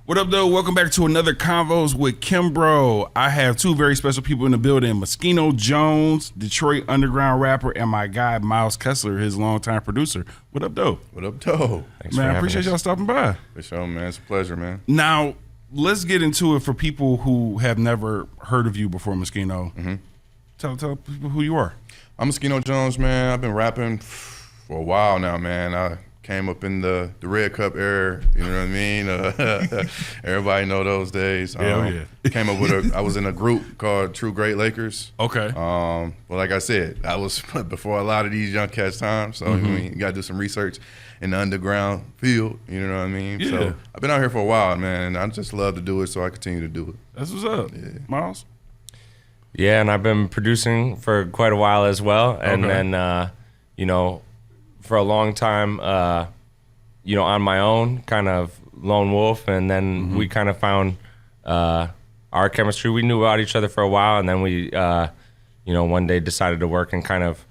What up, though? Welcome back to another Convos with Kimbro. I have two very special people in the building. Moschino Jones, Detroit underground rapper, and my guy, Myles Kessler, his longtime producer. What up, though? What up, though? Man, I appreciate y'all stopping by. For sure, man. It's a pleasure, man. Now, let's get into it for people who have never heard of you before, Moschino. Mm-hmm. Tell people who you are. I'm Moschino Jones, man. I've been rapping for a while now, man. I came up in the Red Cup era, you know what I mean? Everybody know those days. Hell yeah. Came up with I was in a group called True Great Lakers. Okay. But like I said, I was before a lot of these young cats' time, so I mean, you got to do some research in the underground field, you know what I mean? Yeah. So I've been out here for a while, man, and I just love to do it, so I continue to do it. That's what's up. Yeah. Myles? Yeah, and I've been producing for quite a while as well. And then, you know, for a long time, you know, on my own, kind of lone wolf. And then we kind of found our chemistry. We knew about each other for a while. And then we, you know, one day decided to work and kind of,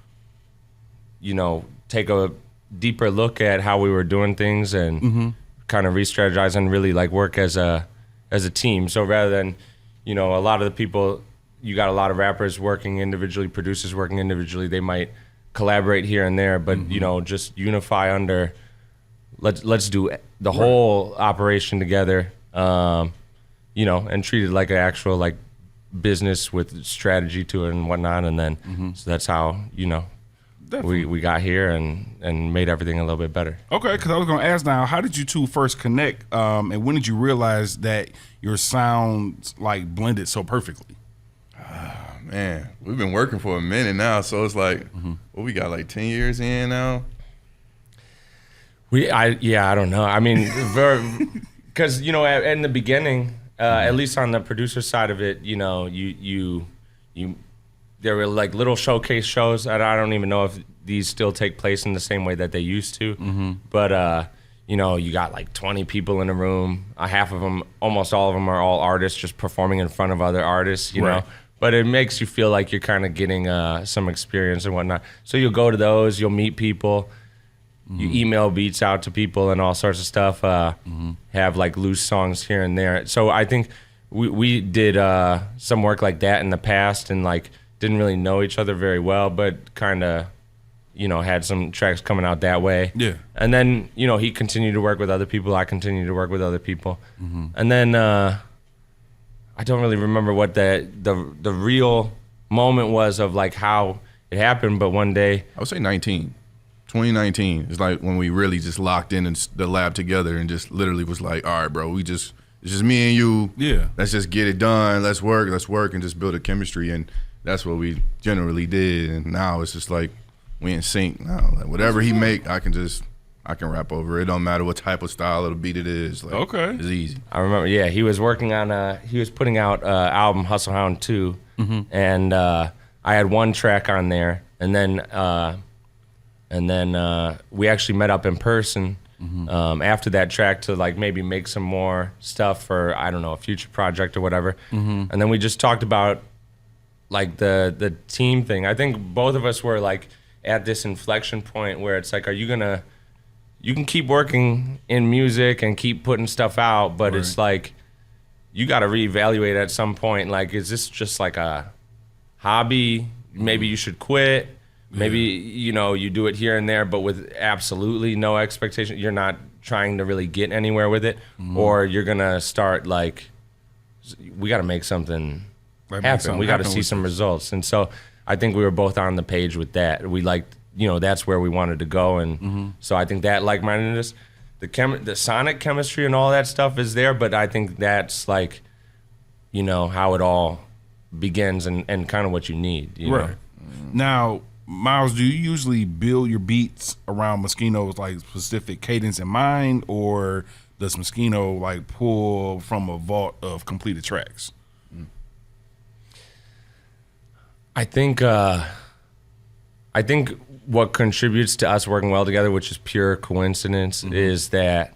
you know, take a deeper look at how we were doing things and kind of re-strategize and really like work as a team. So rather than, you know, a lot of the people, you got a lot of rappers working individually, producers working individually. They might collaborate here and there, but you know, just unify under. Let's do the whole operation together. You know, and treat it like an actual like business with strategy to it and whatnot. And then so that's how we got here and made everything a little bit better. Okay, because I was going to ask now, how did you two first connect, and when did you realize that your sounds like blended so perfectly? Man, we've been working for a minute now, so it's like, what we got, like 10 years in now? I don't know. I mean, because you know, in the beginning, at least on the producer side of it, you know, you there were like little showcase shows, and I don't even know if these still take place in the same way that they used to. But you know, you got like 20 people in a room. Half of them, almost all of them, are all artists just performing in front of other artists. You know. But it makes you feel like you're kind of getting some experience and whatnot. So you'll go to those, you'll meet people, you email beats out to people and all sorts of stuff, have like loose songs here and there. So I think we did some work like that in the past and like didn't really know each other very well, but kind of, you know, had some tracks coming out that way. Yeah. And then, you know, he continued to work with other people, I continued to work with other people. And then I don't really remember what the real moment was of like how it happened, but one day I would say 2019 is like when we really just locked in the lab together and just literally was like, all right, bro, it's just me and you. Yeah. Let's just get it done. Let's work and just build a chemistry. And that's what we generally did. And now it's just like we in sync now. Like whatever he make, I can rap over it. It don't matter what type of style of the beat it is. Like, it's easy. I remember, yeah, he was working on he was putting out album Hustle Hound 2, and I had one track on there, and then we actually met up in person after that track to like maybe make some more stuff for, I don't know, a future project or whatever. And then we just talked about like the team thing. I think both of us were like at this inflection point where it's like, you can keep working in music and keep putting stuff out, but it's like you got to reevaluate at some point. Like, is this just like a hobby? Maybe you should quit. Maybe, you know, you do it here and there, but with absolutely no expectation. You're not trying to really get anywhere with it. Or you're going to start like, we got to make something happen. We got to see some results. And so I think we were both on the page with that. We liked, you know, that's where we wanted to go, and so I think that like-mindedness, the sonic chemistry and all that stuff is there, but I think that's like, you know, how it all begins and kind of what you need. You know? Now, Myles, do you usually build your beats around Moschino's like specific cadence in mind, or does Moschino like pull from a vault of completed tracks? I think what contributes to us working well together, which is pure coincidence, is that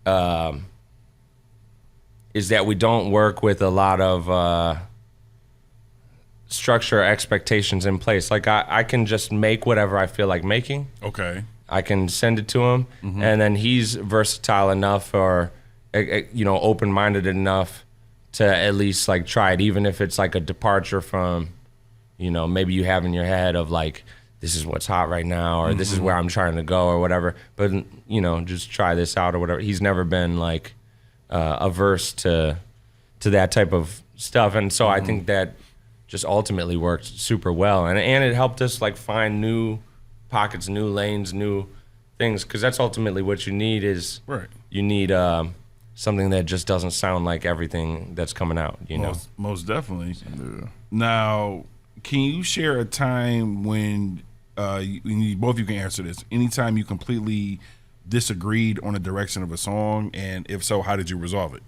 we don't work with a lot of structure or expectations in place. Like I can just make whatever I feel like making. Okay. I can send it to him, and then he's versatile enough, or open-minded enough to at least like try it, even if it's like a departure from, maybe you have in your head of like, this is what's hot right now, or this is where I'm trying to go, or whatever. But just try this out or whatever. He's never been like averse to that type of stuff, and so I think that just ultimately worked super well, and it helped us like find new pockets, new lanes, new things, because that's ultimately what you need is you need something that just doesn't sound like everything that's coming out. Most definitely. Yeah. Now, can you share a time when both of you can answer this? Anytime you completely disagreed on the direction of a song, and if so, how did you resolve it?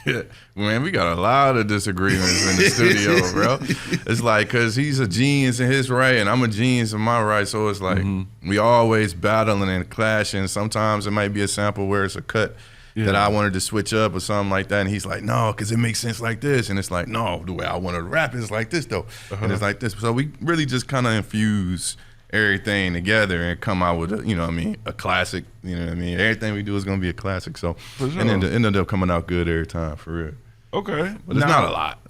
Yeah, man, we got a lot of disagreements in the studio, bro. It's like, cause he's a genius in his right, and I'm a genius in my right. So it's like we always battling and clashing. Sometimes it might be a sample where it's a cut that I wanted to switch up or something like that, and he's like, no, cause it makes sense like this, and it's like, no, the way I want to rap is like this though, and it's like this. So we really just kind of infuse everything together and come out with a classic. Everything we do is gonna be a classic. So and then it ended up coming out good every time, for real. Okay, but it's not a lot.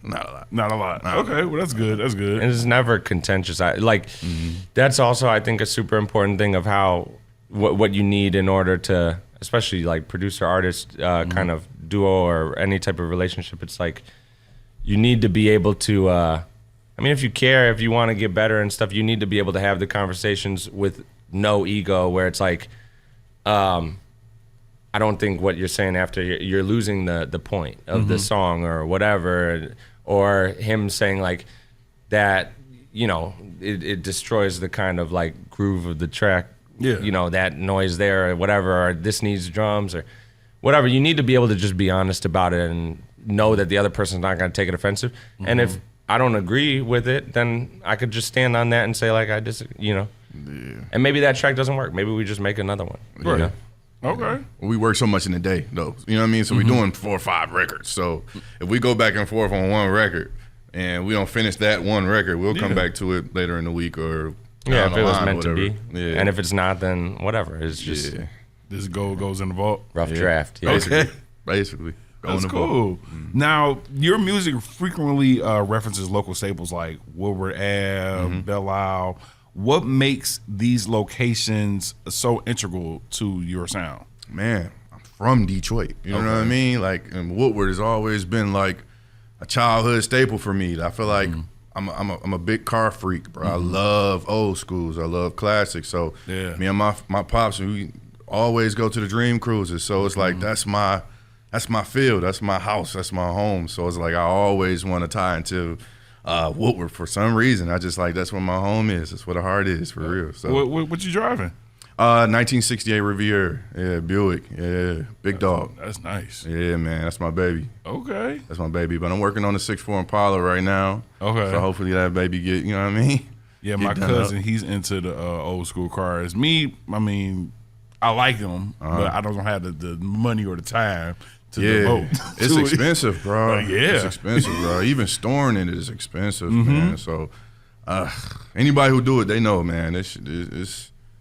Okay, well that's good. That's good. And it's never contentious. That's also, I think, a super important thing of how what you need in order to, especially like producer artist kind of duo or any type of relationship. It's like you need to be able to. If you care, if you want to get better and stuff, you need to be able to have the conversations with no ego, where it's like, I don't think what you're saying after you're losing the point of the song or whatever, or him saying like that, it destroys the kind of like groove of the track, that noise there or whatever, or this needs drums or whatever. You need to be able to just be honest about it and know that the other person's not going to take it offensive. And if I don't agree with it, then I could just stand on that and say like I disagree, And maybe that track doesn't work. Maybe we just make another one. Right. Okay. We work so much in a day, though. You know what I mean? So we're doing 4 or 5 records. So if we go back and forth on one record and we don't finish that one record, we'll come back to it later in the week or if it was meant to be. Yeah. And if it's not, then whatever. It's just this goes in the vault. Rough draft. Yeah. Basically. That's cool. Now, your music frequently references local staples like Woodward Ave, Belle Isle. What makes these locations so integral to your sound? Man, I'm from Detroit. You know what I mean? Like, and Woodward has always been like a childhood staple for me. I feel like I'm a big car freak, bro. I love old schools. I love classics. So me and my pops, we always go to the Dream Cruises. So it's like that's my field, that's my house, that's my home. So it's like I always want to tie into Woodward for some reason. I just like that's where my home is. That's where the heart is, for real. So what you driving? 1968 Riviera. Yeah, Buick. Yeah, big dog. That's nice. Yeah, man, that's my baby. Okay. That's my baby. But I'm working on the 6'4" Impala right now. Okay. So hopefully that baby get, you know what I mean? Yeah, my cousin, he's into the old school cars. Me, I like them, but I don't have the money or the time to devote. It's expensive, bro. It's expensive, bro. Even storing it is expensive, man. So anybody who do it, they know, man.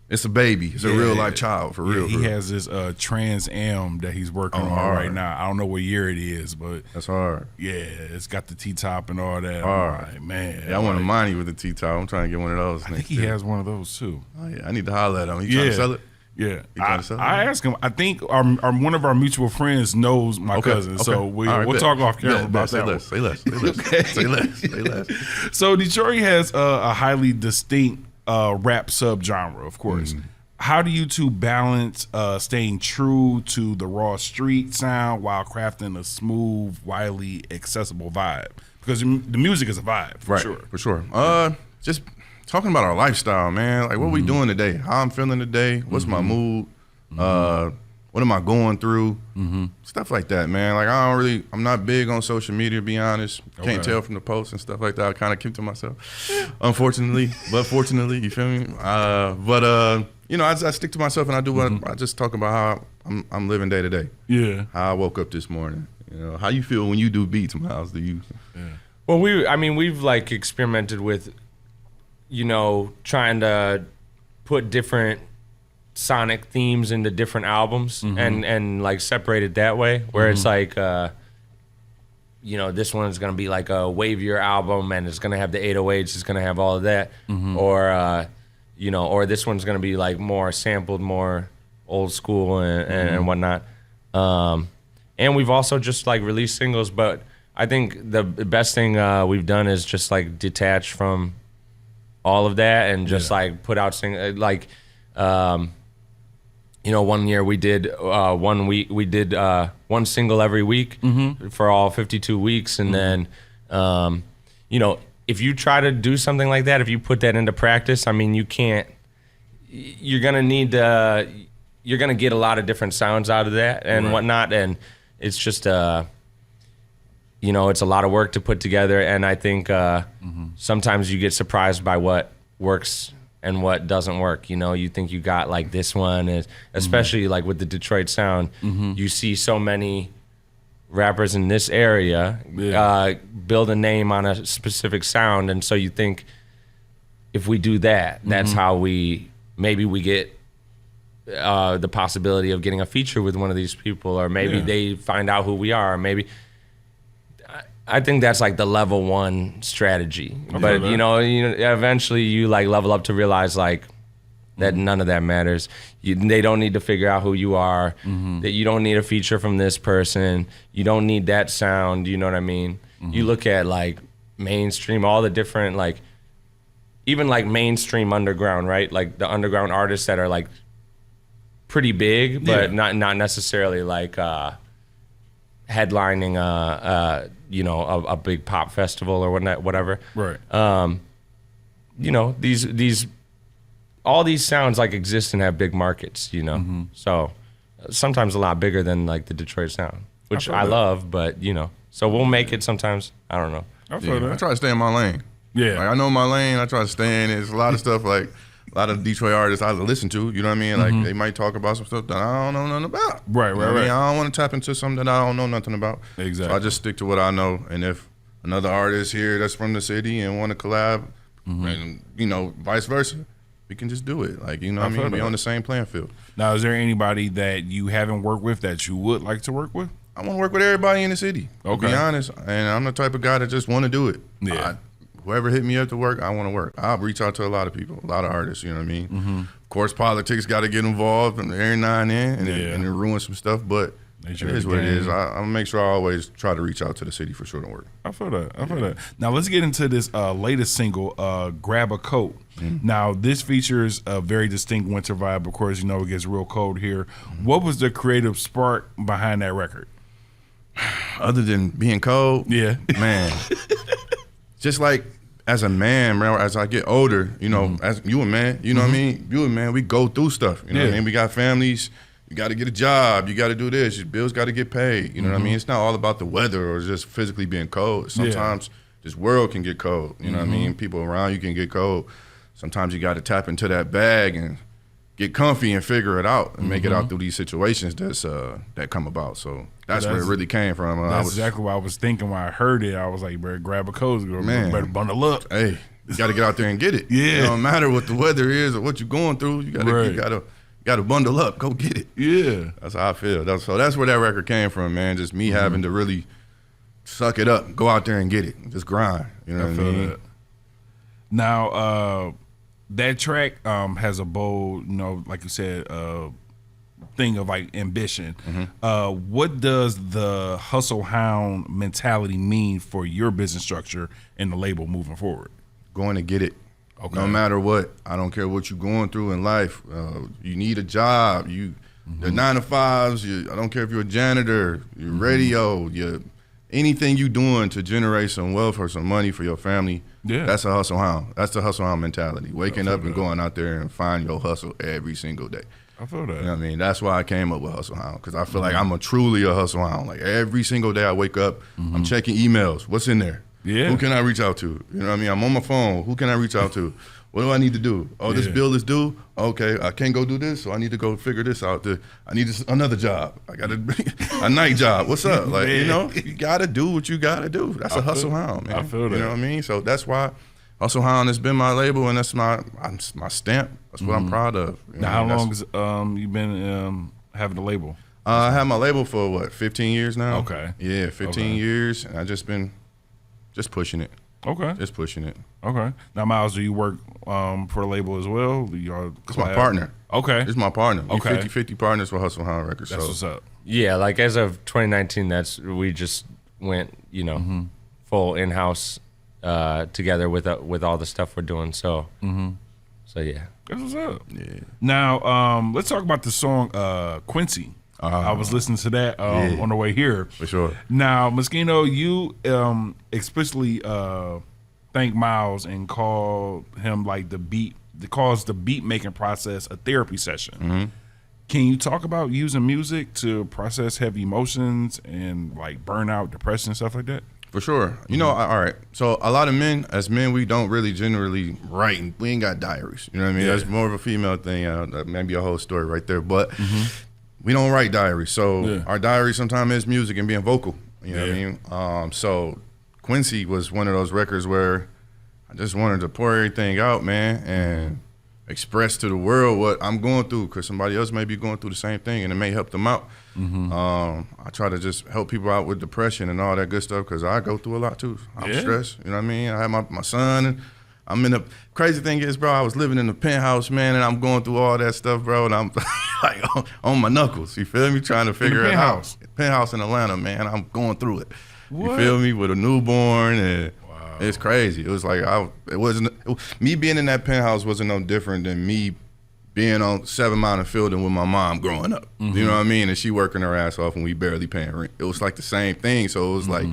It's a baby. It's a real life child, for real. He has this Trans Am that he's working on right now. I don't know what year it is, but that's hard. Yeah, it's got the T-top and all that. Hard. Like, man. Yeah, I want a Monty with the T-top. I'm trying to get one of those. I think he has one of those too. Oh yeah, I need to holler at him. He trying to sell it? Yeah, I asked him. I think one of our mutual friends knows my cousin, so we'll talk off camera about that. Say less. So Detroit has a highly distinct rap subgenre, of course. How do you two balance staying true to the raw street sound while crafting a smooth, widely accessible vibe? Because the music is a vibe, for sure. For sure. Just talking about our lifestyle, man. Like, what we doing today? How I'm feeling today? What's my mood? What am I going through? Stuff like that, man. Like, I'm not big on social media, to be honest. Can't tell from the posts and stuff like that. I kind of keep to myself, unfortunately. But fortunately, you feel me? I stick to myself and I do what I just talk about how I'm living day to day. Yeah. How I woke up this morning. You know, how you feel when you do beats, Myles? Do you? Yeah. Well, we've like experimented with, trying to put different sonic themes into different albums and like separate it that way, where it's like this one's gonna be like a wavier album and it's gonna have the 808s, it's gonna have all of that, or or this one's gonna be like more sampled, more old school and whatnot. And we've also just like released singles, but I think the best thing we've done is just like detach from all of that and just like put out like 1 year we did 1 week, we did one single every week for all 52 weeks, and then if you try to do something like that, if you put that into practice, I mean, you're gonna get a lot of different sounds out of that and whatnot, and it's just it's a lot of work to put together, and I think sometimes you get surprised by what works and what doesn't work. You think you got like this one is, especially like with the Detroit sound, you see so many rappers in this area build a name on a specific sound, and so you think if we do that, that's how we get the possibility of getting a feature with one of these people, or maybe they find out who we are, or maybe I think that's like the level one strategy. But eventually you like level up to realize like that none of that matters. They don't need to figure out who you are. That you don't need a feature from this person. You don't need that sound. You know what I mean? You look at like mainstream, all the different like, even like mainstream underground, right? Like the underground artists that are like pretty big, but not necessarily like headlining a big pop festival or whatever. Right. These all these sounds like exist and have big markets, So sometimes a lot bigger than like the Detroit sound, which I love, but so we'll make it sometimes. I don't know. I try to stay in my lane. Yeah. Like, I know my lane, I try to stay in it. There's a lot of stuff like a lot of Detroit artists I listen to, you know what I mean? Like they might talk about some stuff that I don't know nothing about. Right. I mean, I don't want to tap into something that I don't know nothing about. Exactly. So I just stick to what I know. And if another artist here that's from the city and want to collab, and vice versa, we can just do it. Like, what I mean? We on the same playing field. Now, is there anybody that you haven't worked with that you would like to work with? I want to work with everybody in the city, to be honest. And I'm the type of guy that just want to do it. Yeah. Whoever hit me up to work, I want to work. I'll reach out to a lot of people, a lot of artists, you know what I mean? Of course, politics got to get involved every now and then, and it ruins some stuff, but it is what it is. I'm going to make sure I always try to reach out to the city for sure to work. I feel that. Now, let's get into this latest single, Grab a Coat. Now, this features a very distinct winter vibe. Of course, it gets real cold here. What was the creative spark behind that record? Other than being cold? Yeah. Man. Just like as a man, bro, as I get older, as you a man, what I mean? You a man, we go through stuff. You know what I mean? We got families, you got to get a job, you got to do this, your bills got to get paid. You know what I mean? It's not all about the weather or just physically being cold. Sometimes this world can get cold. You know what I mean? People around you can get cold. Sometimes you got to tap into that bag and get comfy and figure it out and make it out through these situations that come about. So that's where it really came from. That's exactly what I was thinking when I heard it. I was like, bro, grab a coat, man, better bundle up. Hey, you got to get out there and get it. Yeah. It don't matter what the weather is or what you're going through. You got to bundle up. Go get it. Yeah. That's how I feel. That's where that record came from, man. Just me having to really suck it up, go out there and get it, just grind. You know what I mean? That. Now, that track has a bold, like you said, thing of like ambition. What does the hustle hound mentality mean for your business structure and the label moving forward? Going to get it. Okay. No matter what. I don't care what you're going through in life. You need a job. The 9-to-5s. I don't care if you're a janitor, your radio, anything you doing to generate some wealth or some money for your family. Yeah. That's a hustle hound. That's the hustle hound mentality. Waking up and going out there and find your hustle every single day. I feel that. You know what I mean? That's why I came up with hustle hound, because I feel like I'm truly a hustle hound. Like every single day I wake up, I'm checking emails. What's in there? Yeah. Who can I reach out to? You know what I mean? I'm on my phone. Who can I reach out to? What do I need to do? Oh, this bill is due? Okay, I can't go do this, so I need to go figure this out. I need another job. I got a night job. What's up? Like, you got to do what you got to do. That's a hustle hound, man. I feel that. You know what I mean? So that's why Hustle Hound has been my label, and that's my stamp. That's what I'm proud of. Now, how long has you been having the label? I had my label for 15 years now. Okay. Yeah, 15 years, and I just been pushing it. Okay. Just pushing it. Okay. Now, Myles, do you work for the label as well? It's my partner. Okay. It's my partner. Okay. 50-50 partners for Hustle Hound Records. That's what's up. Yeah, like as of 2019, we just went, full in-house together with all the stuff we're doing. So, so yeah. That's what's up. Yeah. Now, let's talk about the song Quincy. I was listening to that on the way here. For sure. Now, Moschino, you explicitly thank Myles and called him like the beat making process a therapy session. Can you talk about using music to process heavy emotions and like burnout, depression, and stuff like that? For sure. All right. So a lot of men, as men, we don't really generally write. We ain't got diaries. You know what I mean? Yeah. That's more of a female thing. That may be a whole story right there. But we don't write diaries. So our diary sometimes is music and being vocal. You know what I mean? So Quincy was one of those records where I just wanted to pour everything out, man, and express to the world what I'm going through, because somebody else may be going through the same thing and it may help them out. I try to just help people out with depression and all that good stuff, because I go through a lot too. I'm stressed, you know what I mean? I have my son, and I'm in the crazy thing is, bro, I was living in the penthouse, man, and I'm going through all that stuff, bro, and I'm like on my knuckles, you feel me? Trying to figure it out. Penthouse in Atlanta, man, I'm going through it. What? You feel me? With a newborn, and it's crazy. It was like me being in that penthouse wasn't no different than me being on 7 Mile and Fielding with my mom growing up. You know what I mean? And she working her ass off and we barely paying rent. It was like the same thing. So it was like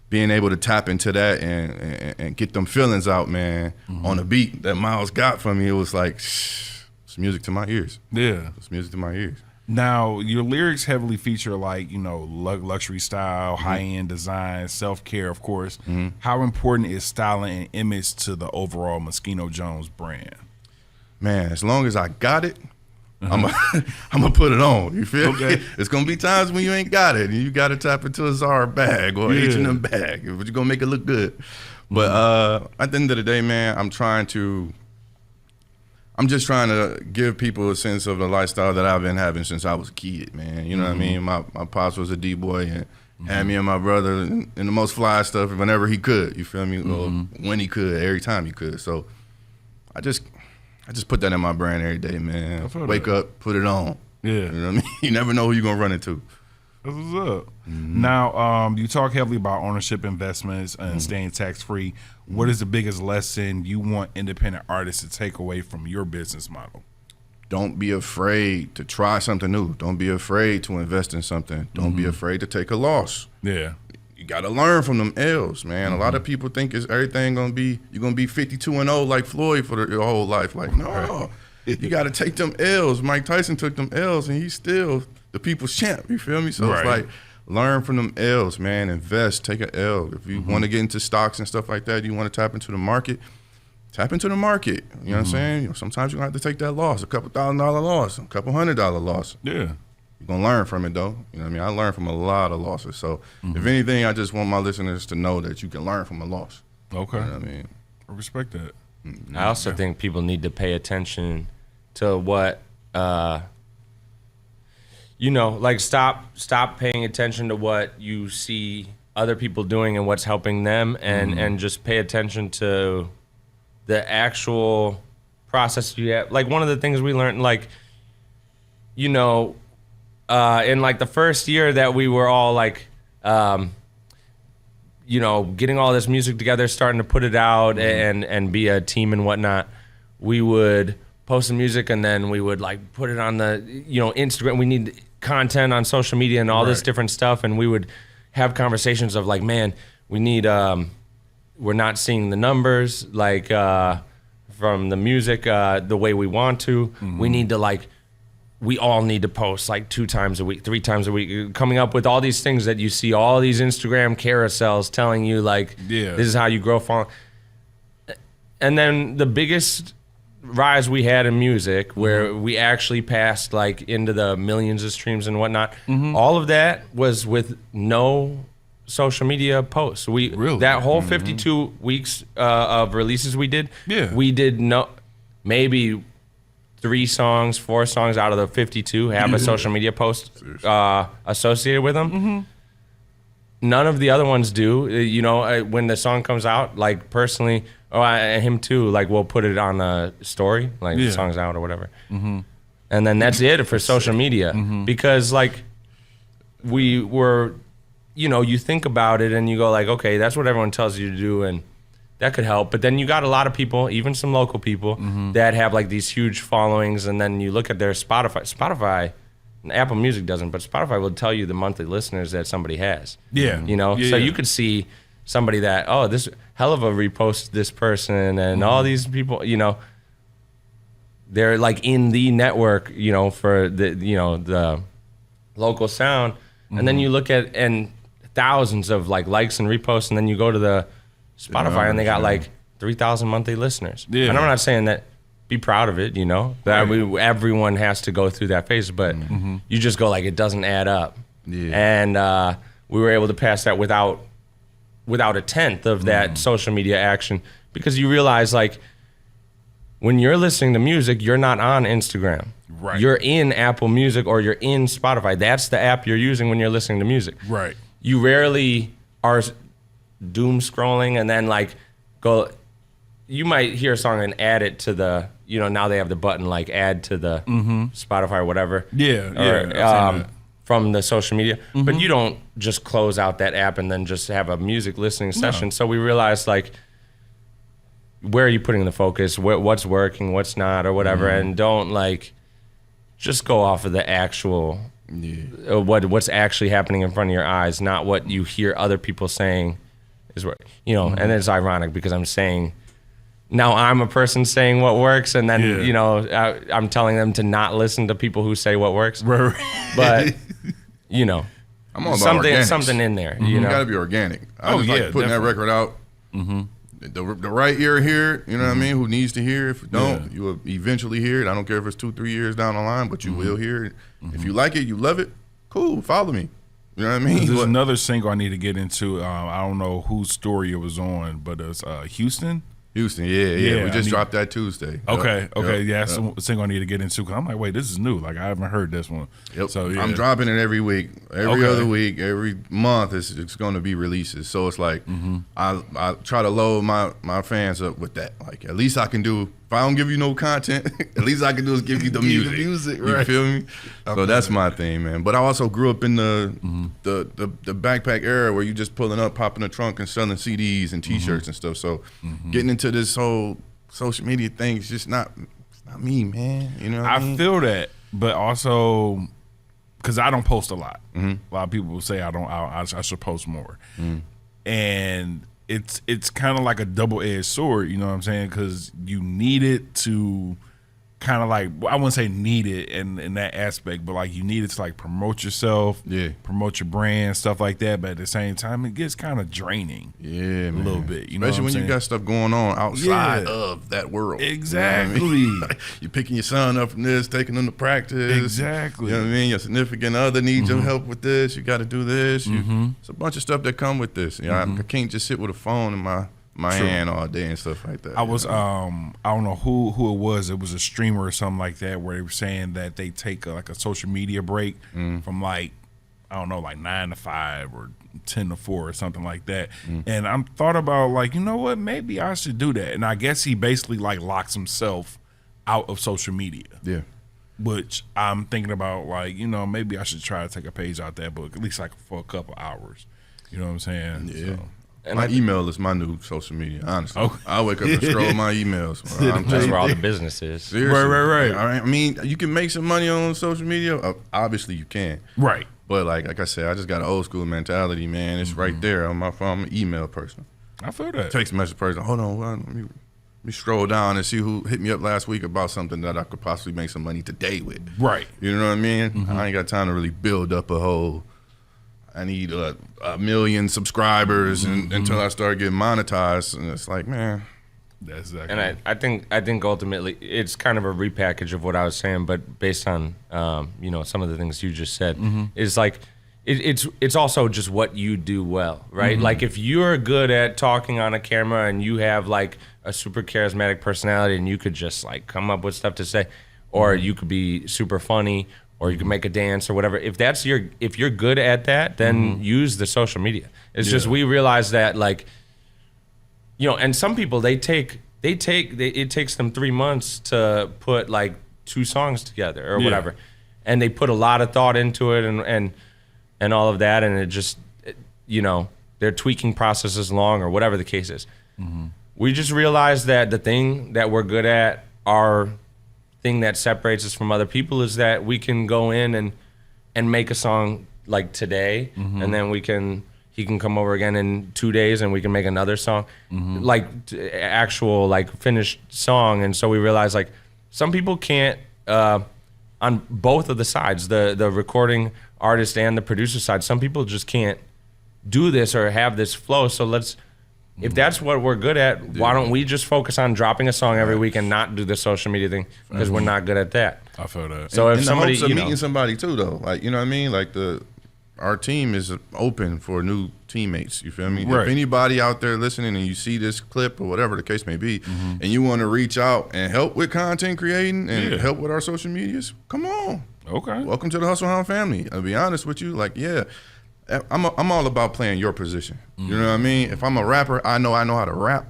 being able to tap into that and get them feelings out, man, on a beat that Myles got from me. It was like, it's music to my ears. Yeah. It's music to my ears. Now, your lyrics heavily feature like, luxury style, high-end design, self-care, of course. How important is styling and image to the overall Moschino Jones brand? Man, as long as I got it, I'm gonna put it on. You feel me? It's gonna be times when you ain't got it and you gotta tap into a Zara bag or H&M bag, but you're gonna make it look good. But at the end of the day, man, I'm just trying to give people a sense of the lifestyle that I've been having since I was a kid, man. You know what I mean? My pops was a D-boy and had me and my brother in the most fly stuff whenever he could. You feel me? Or when he could, every time he could. So I just put that in my brain every day, man. Wake up, put it on. Yeah. You know what I mean? You never know who you're gonna run into. That's what's up. Now, you talk heavily about ownership investments and staying tax-free. What is the biggest lesson you want independent artists to take away from your business model? Don't be afraid to try something new. Don't be afraid to invest in something. Don't be afraid to take a loss. Yeah. You gotta learn from them L's, man. A lot of people think it's everything you're gonna be 52-0 like Floyd for your whole life. Like, no, you gotta take them L's. Mike Tyson took them L's and he's still the people's champ. You feel me? So it's like, learn from them L's, man. Invest, take an L. If you want to get into stocks and stuff like that, you want to tap into the market, tap into the market. You know what I'm saying? Sometimes you're gonna have to take that loss, a couple $1,000 loss, a couple $100 loss. Yeah. You're going to learn from it, though. You know what I mean? I learned from a lot of losses. So, if anything, I just want my listeners to know that you can learn from a loss. Okay. You know what I mean? I respect that. I also think people need to pay attention to what, like stop paying attention to what you see other people doing and what's helping them, and just pay attention to the actual process you have. Like, one of the things we learned, like, in like the first year that we were all like, getting all this music together, starting to put it out and be a team and whatnot, we would post the music and then we would like put it on the, Instagram. We need content on social media and all this different stuff. And we would have conversations of like, man, we need, we're not seeing the numbers like from the music the way we want to. We need to we all need to post like 2 times a week, 3 times a week, coming up with all these things that you see, all these Instagram carousels telling you like, this is how you grow. And then the biggest rise we had in music, where we actually passed like into the millions of streams and whatnot, all of that was with no social media posts. That whole 52 weeks of releases we did. Yeah. We did maybe 4 songs out of the 52 have a social media post associated with them. None of the other ones do. You know, when the song comes out, like personally, him too, like we'll put it on a story, like the song's out or whatever. And then that's it for social media. Because like we were, you know, you think about it and you go like, okay, that's what everyone tells you to do and that could help. But then you got a lot of people, even some local people, that have like these huge followings, and then you look at their Spotify, Apple Music doesn't, but Spotify will tell you the monthly listeners that somebody has. Yeah. You know? So you could see somebody that, this hell of a repost this person and all these people, you know, they're like in the network, you know, for the local sound. And then you look at and thousands of like likes and reposts, and then you go to the Spotify and they got like 3,000 monthly listeners. Yeah. And I'm not saying that, be proud of it, you know. That everyone has to go through that phase, but you just go like it doesn't add up. Yeah. And we were able to pass that without a tenth of that social media action, because you realize like when you're listening to music, you're not on Instagram. Right. You're in Apple Music or you're in Spotify. That's the app you're using when you're listening to music. Right. You rarely are doom scrolling and then like go. You might hear a song and add it to the, you know, now they have the button like add to the Spotify or whatever. From the social media. But you don't just close out that app and then just have a music listening session. So we realized like, where are you putting the focus? What's working, what's not, or whatever. And don't like, just go off of the actual, what's actually happening in front of your eyes, not what you hear other people saying is what, you know. And it's ironic because I'm saying, now I'm a person saying what works, and then, you know, I'm telling them to not listen to people who say what works. But, you know, I'm all about something in there. You know? Got to be organic. I just like putting that record out. The right ear hear it, you know what I mean, who needs to hear it. If you don't, you will eventually hear it. I don't care if it's 2-3 years down the line, but you will hear it. If you like it, you love it, cool, follow me. You know what I mean? There's another single I need to get into. I don't know whose story it was on, but it's Houston. Yeah. We just dropped that Tuesday. Okay. That's a single I need to get into, because I'm like, wait, this is new. Like, I haven't heard this one. So I'm dropping it every week, every other week, every month. It's going to be releases. So it's like I try to load my fans up with that. Like, at least I can do. If I don't give you no content, at least I can do is give you the music. Right. You feel me? So that's my thing, man. But I also grew up in the backpack era where you just pulling up, popping the trunk, and selling CDs and T-shirts and stuff. So getting into this whole social media thing is just not me, man. You know what I mean? feel that, but also because I don't post a lot. A lot of people say I should post more, and it's kind of like a double-edged sword, you know what I'm saying? Because you need it to kind of like, I wouldn't say need it in that aspect, but like you need it to like promote yourself, promote your brand, stuff like that. But at the same time, it gets kind of draining, a little bit. You know, especially when you got stuff going on outside of that world. Exactly. You know what I mean? You're picking your son up from this, taking him to practice. Exactly. You know what I mean? Your significant other needs your help with this. You got to do this. It's a bunch of stuff that come with this. You know, I can't just sit with a phone in my hand all day and stuff like that. I was I don't know who it was. It was a streamer or something like that, where they were saying that they take like a social media break from like, I don't know, like 9 to 5 or 10 to 4 or something like that. And I'm thought about like, you know what, maybe I should do that. And I guess he basically like locks himself out of social media. Yeah. Which I'm thinking about, like, you know, maybe I should try to take a page out that book, at least like for a couple hours. You know what I'm saying? Yeah. So. And my email is my new social media, honestly. Okay. I wake up and scroll my emails. That's where all the business is. Seriously. Right. I mean, you can make some money on social media. Obviously, you can. Right. But like I said, I just got an old school mentality, man. It's right there on my phone. I'm an email person. I feel that. Text message person. Hold on, let me scroll down and see who hit me up last week about something that I could possibly make some money today with. Right. You know what I mean? I ain't got time to really build up a whole. I need a million subscribers until I start getting monetized, and it's like, man, that's exactly. And I think ultimately it's kind of a repackage of what I was saying, but based on you know, some of the things you just said, is like it's also just what you do well, right? Like if you're good at talking on a camera and you have like a super charismatic personality and you could just like come up with stuff to say, or you could be super funny, or you can make a dance or whatever. If you're good at that, then use the social media. It's just we realize that like, and some people it takes them 3 months to put like 2 songs together or whatever, and they put a lot of thought into it and all of that, and it just their tweaking process is long or whatever the case is. We just realize that the thing that we're good at, our thing that separates us from other people, is that we can go in and make a song like today, and then he can come over again in 2 days and we can make another song, like actual like finished song. And so we realize like some people can't, on both of the sides, the recording artist and the producer side, some people just can't do this or have this flow. So if that's what we're good at, why don't we just focus on dropping a song every week and not do the social media thing, because we're not good at that. I feel that. So if in somebody, the hopes of meeting somebody too, though, like, you know what I mean? Like our team is open for new teammates. You feel me? Right. If anybody out there listening and you see this clip or whatever the case may be, and you want to reach out and help with content creating and help with our social medias, come on. Okay. Welcome to the Hustle Hound family. I'll be honest with you, like, I'm all about playing your position. You know what I mean? If I'm a rapper, I know how to rap.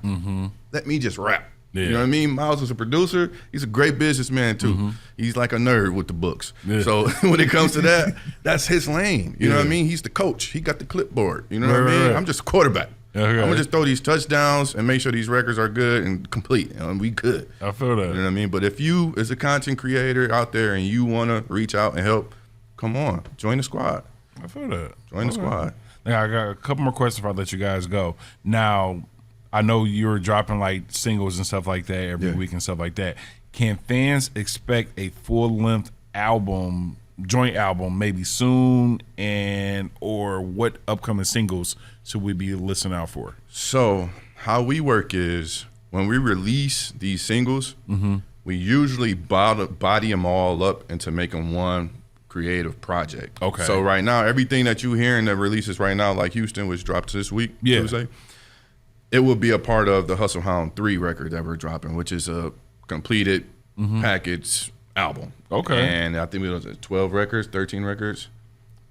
Let me just rap. Yeah. You know what I mean? Miles is a producer. He's a great businessman too. He's like a nerd with the books. Yeah. So when it comes to that, that's his lane. You know what I mean? He's the coach. He got the clipboard. You know what I mean? Right. I'm just a quarterback. I'm gonna just throw these touchdowns and make sure these records are good and complete. And we good. I feel that. You know what I mean? But if you, as a content creator out there, and you want to reach out and help, come on, join the squad. I feel that. Join the squad. Now, I got a couple more questions before I let you guys go. Now, I know you're dropping like singles and stuff like that every week and stuff like that. Can fans expect a full-length album, joint album, maybe soon? Or what upcoming singles should we be listening out for? So how we work is when we release these singles, we usually body them all up into making one creative project. Okay. So right now, everything that you hear in the releases right now, like Houston, which dropped this week, Tuesday, it will be a part of the Hustle Hound 3 record that we're dropping, which is a completed package album. Okay. And I think it was 12 records, 13 records.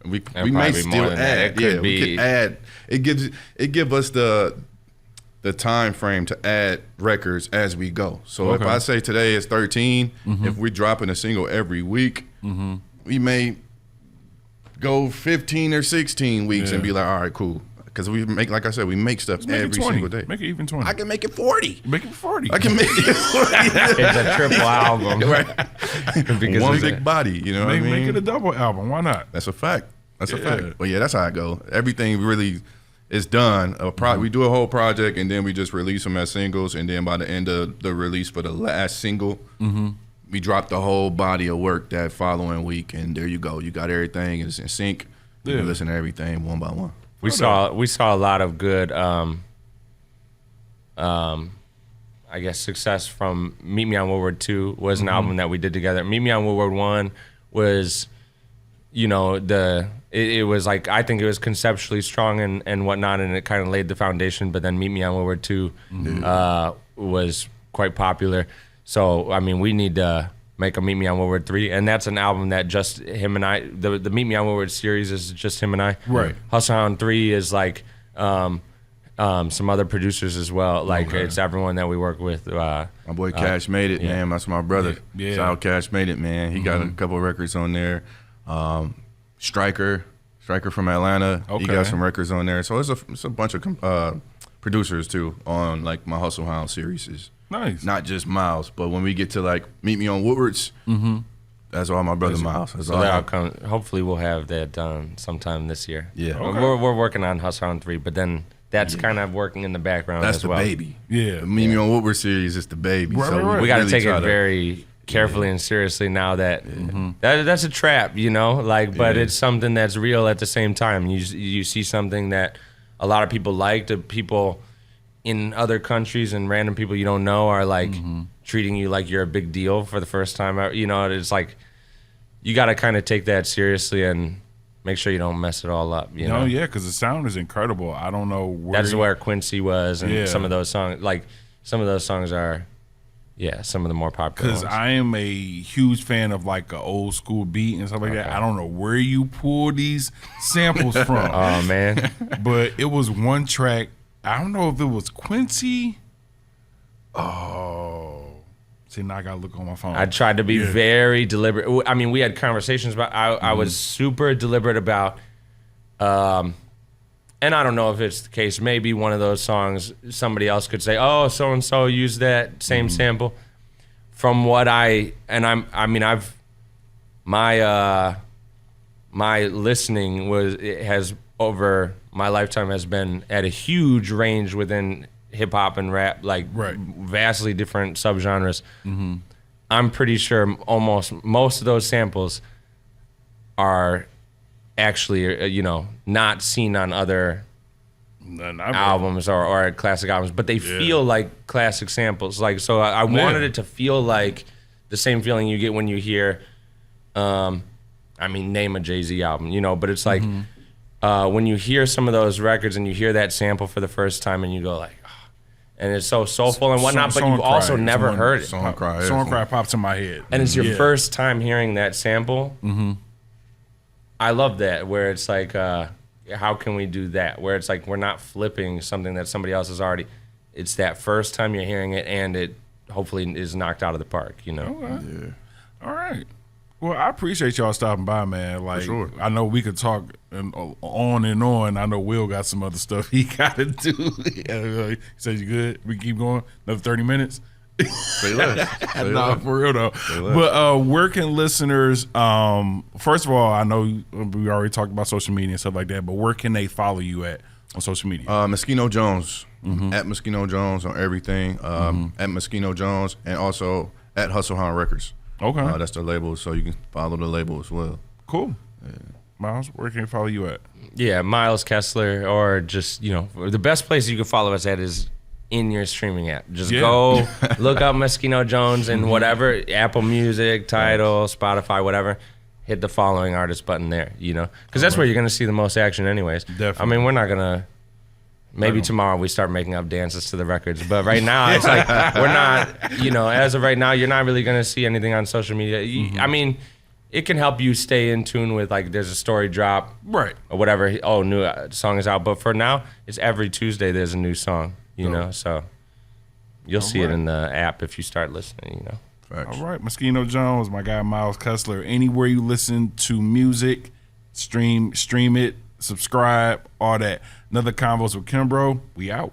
We may still add. We could add. It gives us the time frame to add records as we go. So if I say today is 13, if we're dropping a single every week, we may go 15 or 16 weeks and be like, all right, cool. Because we make, like I said, we make stuff every single day. Make it even 20. I can make it 40. Make it 40. I can make it 40. It's a triple album. Right. One big body, you know what I mean? Make it a double album. Why not? That's a fact. That's a fact. But yeah, that's how I go. Everything really is done. We do a whole project, and then we just release them as singles, and then by the end of the release for the last single, we drop the whole body of work that following week, and there you go. You got everything. It's in sync. You can listen to everything one by one. We saw a lot of good, I guess, success from Meet Me on Woodward 2 was an album that we did together. Meet Me on Woodward 1 was, it was like, I think it was conceptually strong and whatnot, and it kind of laid the foundation. But then Meet Me on Woodward 2 was quite popular. So, I mean, we need to make a Meet Me on Woodward 3, and that's an album that just him and I, the Meet Me on Woodward series is just him and I. Right. Hustle Hound 3 is like some other producers as well. Like it's everyone that we work with. My boy Cash made it, man. That's my brother. Yeah. Shout out Cash made it, man. He got a couple of records on there. Striker from Atlanta. He got some records on there. So it's a bunch of producers too on like my Hustle Hound series. Nice. Not just Miles, but when we get to like Meet Me on Woodward's, that's all my brother Miles. That's all. Hopefully we'll have that done sometime this year. Yeah. Okay. We're working on Hustle Hound 3, but then that's kind of working in the background That's as well. the baby. Yeah. The Meet Me on Woodward series is the baby. Right, so right. We got to really take try it very carefully and seriously now that that's a trap, but it's something that's real at the same time. You see something that a lot of people like, the people in other countries and random people you don't know are like treating you like you're a big deal for the first time. It's like you got to kind of take that seriously and make sure you don't mess it all up. You know? Yeah, because the sound is incredible. I don't know where that's where Quincy was, and some of those songs, are, some of the more popular ones. Because I am a huge fan of like an old school beat and stuff like that. I don't know where you pull these samples from. Oh man! But it was one track. I don't know if it was Quincy. Oh. See, now I gotta look on my phone. I tried to be very deliberate. I mean, we had conversations about. I was super deliberate about. And I don't know if it's the case. Maybe one of those songs, somebody else could say, "Oh, so and so used that same sample." From what my listening has over my lifetime has been at a huge range within hip hop and rap, like vastly different subgenres. I'm pretty sure almost most of those samples are actually, not seen on other albums or classic albums, but they feel like classic samples. Like, so I wanted it to feel like the same feeling you get when you hear, name a Jay-Z album, but it's like when you hear some of those records and you hear that sample for the first time and you go like, and it's so soulful and whatnot, but you've also never heard it. Song Cry pops in my head. And it's your first time hearing that sample. I love that, where it's like, how can we do that? Where it's like we're not flipping something that somebody else has already. It's that first time you're hearing it, and it hopefully is knocked out of the park, Okay. Yeah. All right. Well, I appreciate y'all stopping by, man. Like, for sure. I know we could talk on and on. I know Will got some other stuff he got to do. He said, "You good? We keep going? Another 30 minutes?" Say less. No, for real though. But where can listeners? First of all, I know we already talked about social media and stuff like that. But where can they follow you at on social media? Moschino Jones at Moschino Jones on everything. At Moschino Jones, and also at Hustle Hound Records. Okay, that's the label, so you can follow the label as well. Cool. Yeah. Myles, where can they follow you at? Yeah, Myles Kessler, or just the best place you can follow us at is in your streaming app. Just go look up Moschino Jones and whatever, Apple Music, Tidal, Spotify, whatever. Hit the following artist button there, because that's where you're going to see the most action anyways. Definitely. I mean, we're not going to, maybe tomorrow we start making up dances to the records, but right now it's like, we're not, as of right now, you're not really going to see anything on social media. I mean, it can help you stay in tune with, like, there's a story drop. Right. Or whatever, new song is out. But for now, it's every Tuesday there's a new song. So you'll see it in the app if you start listening, Facts. All right, Moschino Jones, my guy Myles Kessler. Anywhere you listen to music, stream it, subscribe, all that. Another Convos with Kimbro. We out.